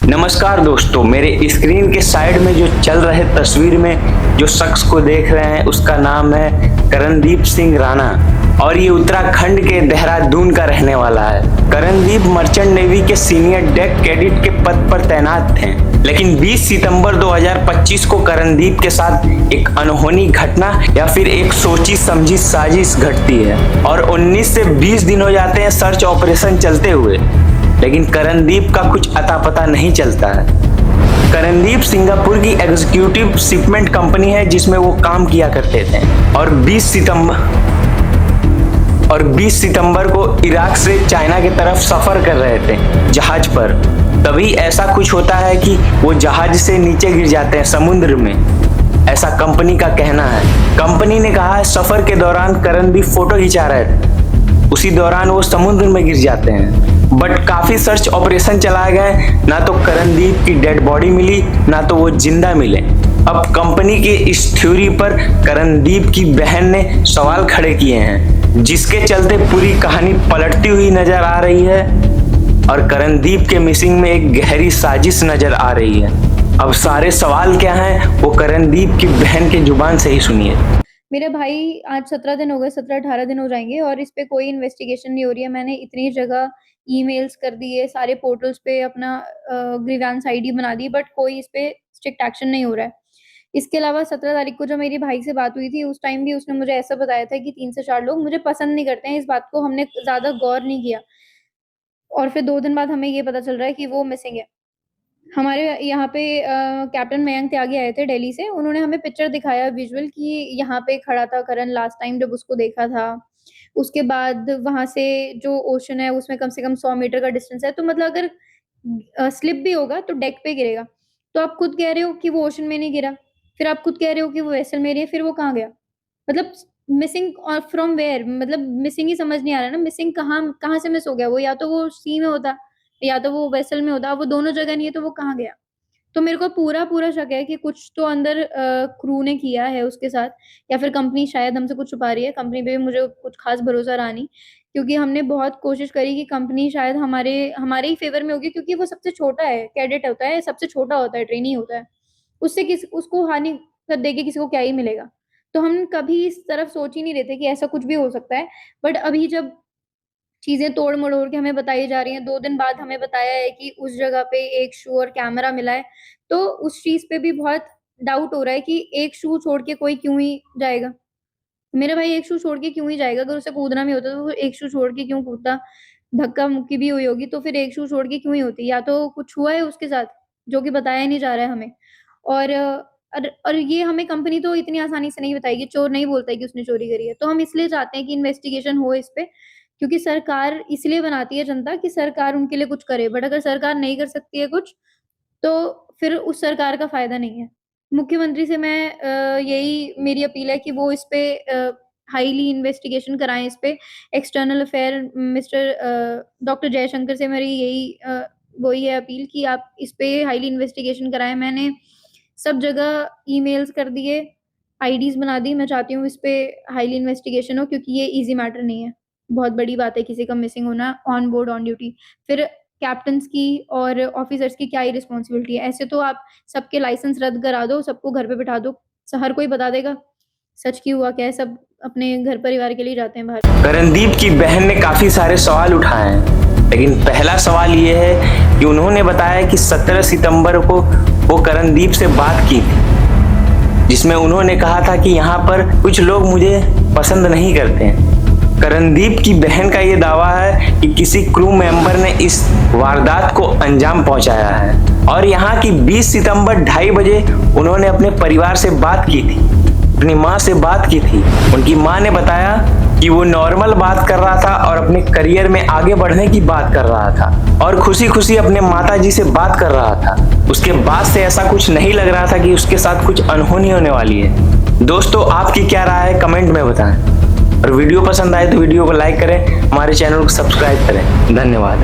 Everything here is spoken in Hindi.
नमस्कार दोस्तों, मेरे स्क्रीन के साइड में जो चल रहे तस्वीर में जो शख्स को देख रहे हैं उसका नाम है करणदीप सिंह राणा और ये उत्तराखंड के देहरादून का रहने वाला है। करणदीप मर्चेंट नेवी के सीनियर डेक कैडेट के पद पर तैनात थे, लेकिन 20 सितंबर 2025 को करणदीप के साथ एक अनहोनी घटना या फिर एक सोची समझी साजिश घटती है और 19 से 20 दिन हो जाते हैं सर्च ऑपरेशन चलते हुए, लेकिन करणदीप का कुछ अता पता नहीं चलता है। करणदीप सिंगापुर की एग्जीक्यूटिव शिपमेंट कंपनी है जिसमें वो काम किया करते थे और 20 सितंबर को इराक से चाइना की तरफ सफर कर रहे थे जहाज पर। तभी ऐसा कुछ होता है कि वो जहाज से नीचे गिर जाते हैं समुद्र में, ऐसा कंपनी का कहना है। कंपनी ने कहा है सफर के दौरान करणदीप फोटो खिंचा रहे थे, उसी दौरान वो समुद्र में गिर जाते हैं। बट काफी सर्च ऑपरेशन चलाए गए, ना तो करणदीप की डेड बॉडी मिली ना तो वो जिंदा मिले। अब कंपनी के इस थ्योरी पर करणदीप की बहन ने सवाल खड़े किए हैं, जिसके चलते पूरी कहानी पलटती हुई नजर आ रही है और करणदीप के मिसिंग में एक गहरी साजिश नजर आ रही है। अब सारे सवाल क्या हैं वो करणदीप की बहन के जुबान से ही सुनिए। मेरे भाई आज 17 दिन हो गए, 17-18 दिन हो जाएंगे और इस पे कोई इन्वेस्टिगेशन नहीं हो रही है। मैंने इतनी जगह ईमेल्स कर दिए, सारे पोर्टल्स पे अपना ग्रीवेंस आईडी बना दी, बट कोई इस पे स्ट्रिक्ट एक्शन नहीं हो रहा है। इसके अलावा 17 तारीख को जब मेरी भाई से बात हुई थी, उस टाइम भी उसने मुझे ऐसा बताया था कि 3 से 4 लोग मुझे पसंद नहीं करते हैं। इस बात को हमने ज्यादा गौर नहीं किया और फिर 2 दिन बाद हमें ये पता चल रहा है कि वो मिसिंग है। हमारे यहाँ पे कैप्टन मयंक त्यागी आए थे दिल्ली से। उन्होंने हमें पिक्चर दिखाया विजुअल कि यहाँ पे खड़ा था करण लास्ट टाइम जब उसको देखा था। उसके बाद वहां से जो ओशन है उसमें कम से कम 100 मीटर का डिस्टेंस है, तो मतलब अगर स्लिप भी होगा तो डेक पे गिरेगा। तो आप खुद कह रहे हो कि वो ओशन में नहीं गिरा, फिर आप खुद कह रहे हो कि वो वेसल में रही है, फिर वो कहाँ गया? मतलब मिसिंग फ्रॉम वेयर? मतलब मिसिंग ही समझ नहीं आ रहा ना, मिसिंग कहाँ कहाँ से मिस हो गया? वो या तो वो सी में होता या तो वो वेसल में होता, वो दोनों जगह नहीं है, तो वो कहाँ गया? तो मेरे को पूरा पूरा शक है कि कुछ तो अंदर क्रू ने किया है उसके साथ, या फिर कंपनी शायद हमसे कुछ छुपा रही है। कंपनी पे भी मुझे कुछ खास भरोसा रहा नहीं, क्योंकि हमने बहुत कोशिश करी कि कंपनी शायद हमारे हमारे ही फेवर में होगी, क्योंकि वो सबसे छोटा है, कैडेट होता है, सबसे छोटा होता है, ट्रेनी होता है। उससे किस उसको हानि कर देके किसी को क्या ही मिलेगा? तो हम कभी इस तरफ सोच ही नहीं रहे थे कि ऐसा कुछ भी हो सकता है। बट अभी जब चीजें तोड़ मरोड़ के हमें बताई जा रही हैं, 2 दिन बाद हमें बताया है कि उस जगह पे एक शू और कैमरा मिला है, तो उस चीज पे भी बहुत डाउट हो रहा है कि एक शू छोड़ के कोई क्यों ही जाएगा? मेरा भाई एक शू छोड़ के क्यों ही जाएगा? अगर उसे कूदना भी होता तो वो एक शू छोड़ के क्यों कूदता? धक्का मुक्की भी हुई होगी तो फिर एक शू छोड़ के क्यों ही होती? या तो कुछ हुआ है उसके साथ जो कि बताया नहीं जा रहा है हमें। और और ये हमें कंपनी तो इतनी आसानी से नहीं बताएगी, चोर नहीं बोलता है कि उसने चोरी करी है। तो हम इसलिए चाहते हैं कि इन्वेस्टिगेशन हो इस पे, क्योंकि सरकार इसलिए बनाती है जनता कि सरकार उनके लिए कुछ करे, बट अगर सरकार नहीं कर सकती है कुछ, तो फिर उस सरकार का फायदा नहीं है। मुख्यमंत्री से मैं यही मेरी अपील है कि वो इस पे हाईली इन्वेस्टिगेशन कराएं इस पे। External affair mister doctor Jaishankar से मेरी यही वही है अपील कि आप इस पे हाईली इन्वेस्टिगेशन कराएं। मैंने सब जगह ईमेल्स कर दिए, आईडीज बना दी। मैं चाहती हूँ इस पे हाईली इन्वेस्टिगेशन हो, क्योंकि ये इजी मैटर नहीं है। बहुत बड़ी बात है किसी का मिसिंग होना ऑन बोर्ड ऑन ड्यूटी। फिर कैप्टन्स की और ऑफिसर्स की क्या ही रिस्पॉन्सिबिलिटी है? ऐसे तो आप सबके लाइसेंस रद्द करा दो, सबको घर पे बिठा दो, हर कोई बता देगा सच की हुआ क्या है। सब अपने घर परिवार के लिए जाते हैं बाहर। करणदीप की बहन ने काफी सारे सवाल उठाए हैं, लेकिन पहला सवाल ये है कि उन्होंने बताया कि 17 सितंबर को वो करणदीप से बात की थी, जिसमें उन्होंने कहा था कि यहाँ पर कुछ लोग मुझे पसंद नहीं करते हैं। करणदीप की बहन का ये दावा है कि किसी क्रू मेंबर ने इस वारदात को अंजाम पहुंचाया है और यहाँ की 20 सितंबर 2:30 बजे उन्होंने अपने परिवार से बात की थी, अपनी माँ से बात की थी। उनकी माँ ने बताया कि वो नॉर्मल बात कर रहा था और अपने करियर में आगे बढ़ने की बात कर रहा था और खुशी खुशी अपने माताजी से बात कर रहा था। उसके बाद से ऐसा कुछ नहीं लग रहा था कि उसके साथ कुछ अनहोनी होने वाली है। दोस्तों, आपकी क्या राय है कमेंट में बताएं और वीडियो पसंद आए तो वीडियो को लाइक करें, हमारे चैनल को सब्सक्राइब करें। धन्यवाद।